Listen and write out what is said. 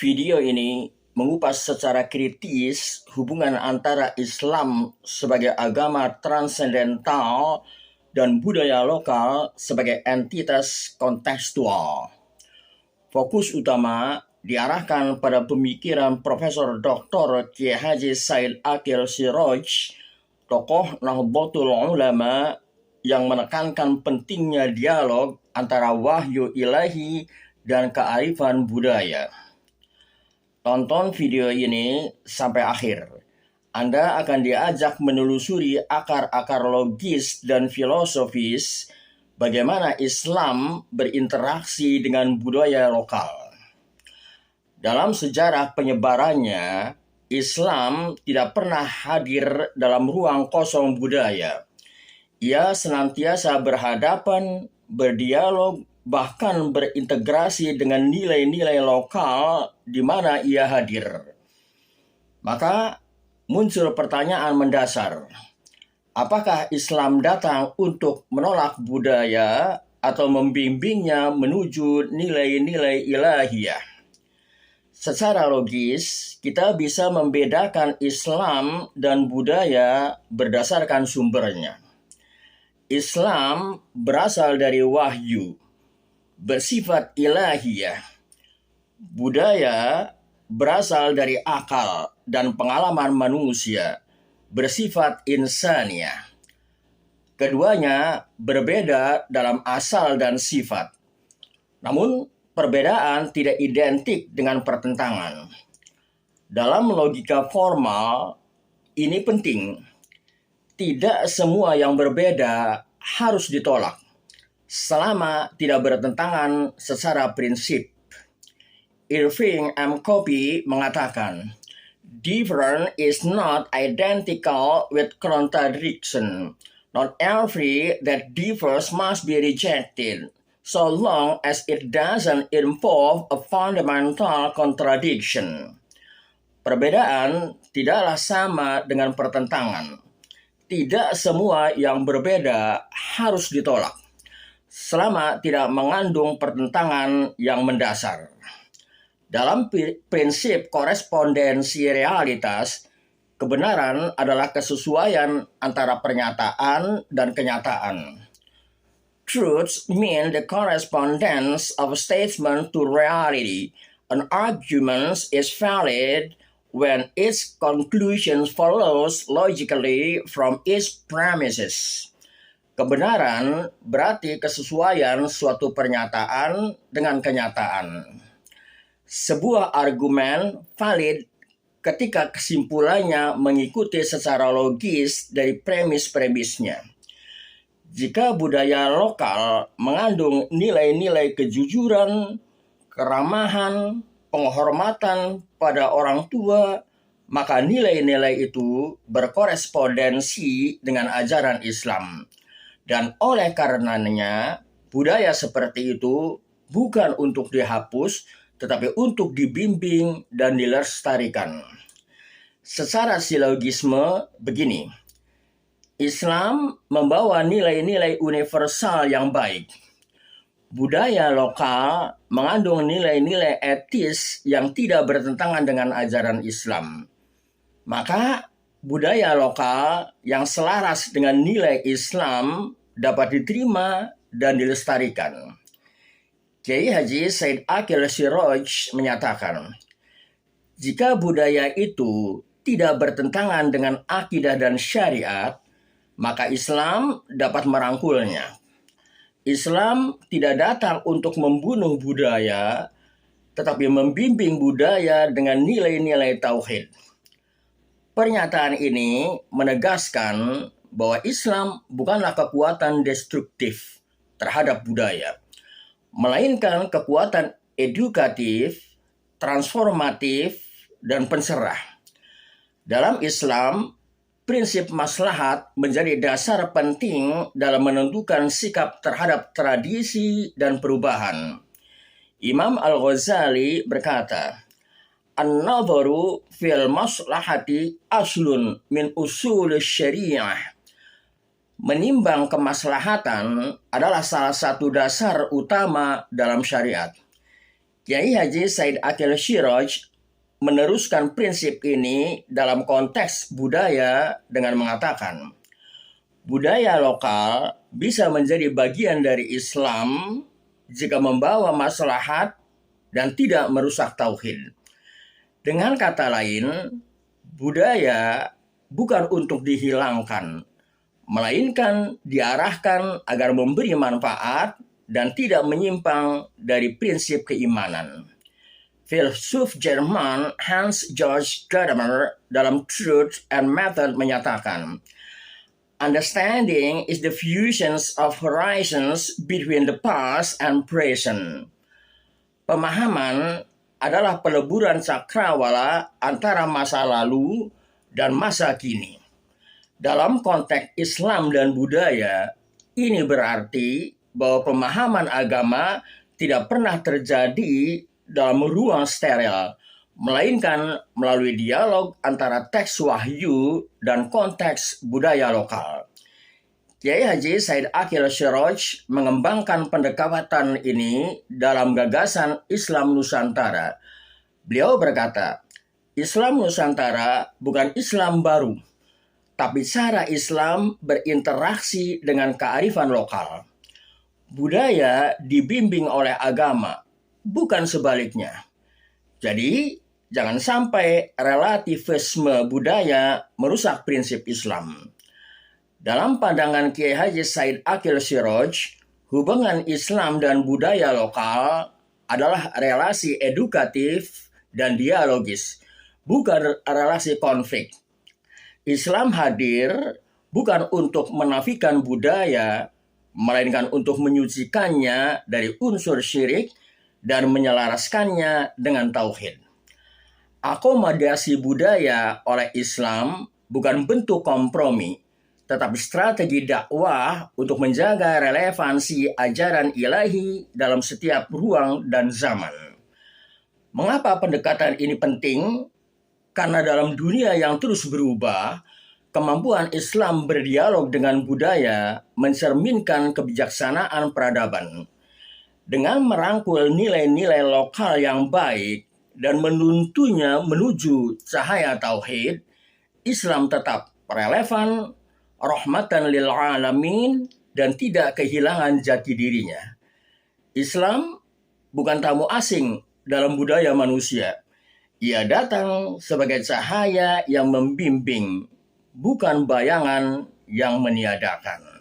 Video ini mengupas secara kritis hubungan antara Islam sebagai agama transendental dan budaya lokal sebagai entitas kontekstual. Fokus utama diarahkan pada pemikiran Profesor Dr. Kiai Haji Said Akil Siroj, tokoh Nahdlatul Ulama yang menekankan pentingnya dialog antara wahyu ilahi dan kearifan budaya. Tonton video ini sampai akhir. Anda akan diajak menelusuri akar-akar logis dan filosofis bagaimana Islam berinteraksi dengan budaya lokal. Dalam sejarah penyebarannya, Islam tidak pernah hadir dalam ruang kosong budaya. Ia senantiasa berhadapan, berdialog, bahkan berintegrasi dengan nilai-nilai lokal di mana ia hadir. Maka muncul pertanyaan mendasar. Apakah Islam datang untuk menolak budaya atau membimbingnya menuju nilai-nilai ilahiyah? Secara logis, kita bisa membedakan Islam dan budaya berdasarkan sumbernya. Islam berasal dari wahyu, bersifat ilahiyah. Budaya berasal dari akal dan pengalaman manusia, bersifat insaniyah. Keduanya berbeda dalam asal dan sifat. Namun, perbedaan tidak identik dengan pertentangan. Dalam logika formal, ini penting. Tidak semua yang berbeda harus ditolak, selama tidak bertentangan secara prinsip. Irving M. Copy mengatakan, different is not identical with contradiction. Not every that differs must be rejected, so long as it doesn't involve a fundamental contradiction. Perbedaan tidaklah sama dengan pertentangan. Tidak semua yang berbeda harus ditolak, selama tidak mengandung pertentangan yang mendasar. Dalam prinsip korespondensi realitas, kebenaran adalah kesesuaian antara pernyataan dan kenyataan. Truth means the correspondence of a statement to reality. An argument is valid when its conclusion follows logically from its premises. Kebenaran berarti kesesuaian suatu pernyataan dengan kenyataan. Sebuah argumen valid ketika kesimpulannya mengikuti secara logis dari premis-premisnya. Jika budaya lokal mengandung nilai-nilai kejujuran, keramahan, penghormatan pada orang tua, maka nilai-nilai itu berkorespondensi dengan ajaran Islam. Dan oleh karenanya, budaya seperti itu bukan untuk dihapus, tetapi untuk dibimbing dan dilestarikan. Secara silogisme begini, Islam membawa nilai-nilai universal yang baik. Budaya lokal mengandung nilai-nilai etis yang tidak bertentangan dengan ajaran Islam. Maka budaya lokal yang selaras dengan nilai Islam dapat diterima dan dilestarikan. Kiai Haji Said Akil Siroj menyatakan, jika budaya itu tidak bertentangan dengan akidah dan syariat, maka Islam dapat merangkulnya. Islam tidak datang untuk membunuh budaya, tetapi membimbing budaya dengan nilai-nilai tauhid. Pernyataan ini menegaskan bahwa Islam bukanlah kekuatan destruktif terhadap budaya, melainkan kekuatan edukatif, transformatif, dan penserah. Dalam Islam, prinsip maslahat menjadi dasar penting dalam menentukan sikap terhadap tradisi dan perubahan. Imam Al-Ghazali berkata, An-nadharu fil maslahati aslun min usul syariah. Menimbang kemaslahatan adalah salah satu dasar utama dalam syariat. Kiai Haji Said Akil Siraj meneruskan prinsip ini dalam konteks budaya dengan mengatakan, budaya lokal bisa menjadi bagian dari Islam jika membawa maslahat dan tidak merusak tauhid. Dengan kata lain, budaya bukan untuk dihilangkan, melainkan diarahkan agar memberi manfaat dan tidak menyimpang dari prinsip keimanan. Filsuf Jerman Hans Georg Gadamer dalam Truth and Method menyatakan, understanding is the fusion of horizons between the past and present. Pemahaman adalah peleburan cakrawala antara masa lalu dan masa kini. Dalam konteks Islam dan budaya, ini berarti bahwa pemahaman agama tidak pernah terjadi dalam ruang steril, melainkan melalui dialog antara teks wahyu dan konteks budaya lokal. Kiai Haji Said Akil Siraj mengembangkan pendekatan ini dalam gagasan Islam Nusantara. Beliau berkata, Islam Nusantara bukan Islam baru, tapi cara Islam berinteraksi dengan kearifan lokal. Budaya dibimbing oleh agama, bukan sebaliknya. Jadi, jangan sampai relativisme budaya merusak prinsip Islam. Dalam pandangan Kiai Haji Said Akil Siraj, hubungan Islam dan budaya lokal adalah relasi edukatif dan dialogis, bukan relasi konflik. Islam hadir bukan untuk menafikan budaya, melainkan untuk menyucikannya dari unsur syirik dan menyelaraskannya dengan tauhid. Akomodasi budaya oleh Islam bukan bentuk kompromi, tetapi strategi dakwah untuk menjaga relevansi ajaran ilahi dalam setiap ruang dan zaman. Mengapa pendekatan ini penting? Karena dalam dunia yang terus berubah, kemampuan Islam berdialog dengan budaya mencerminkan kebijaksanaan peradaban. Dengan merangkul nilai-nilai lokal yang baik dan menuntunnya menuju cahaya tauhid, Islam tetap relevan, rahmatan lil alamin, dan tidak kehilangan jati dirinya. Islam bukan tamu asing dalam budaya manusia. Ia datang sebagai cahaya yang membimbing, bukan bayangan yang meniadakan.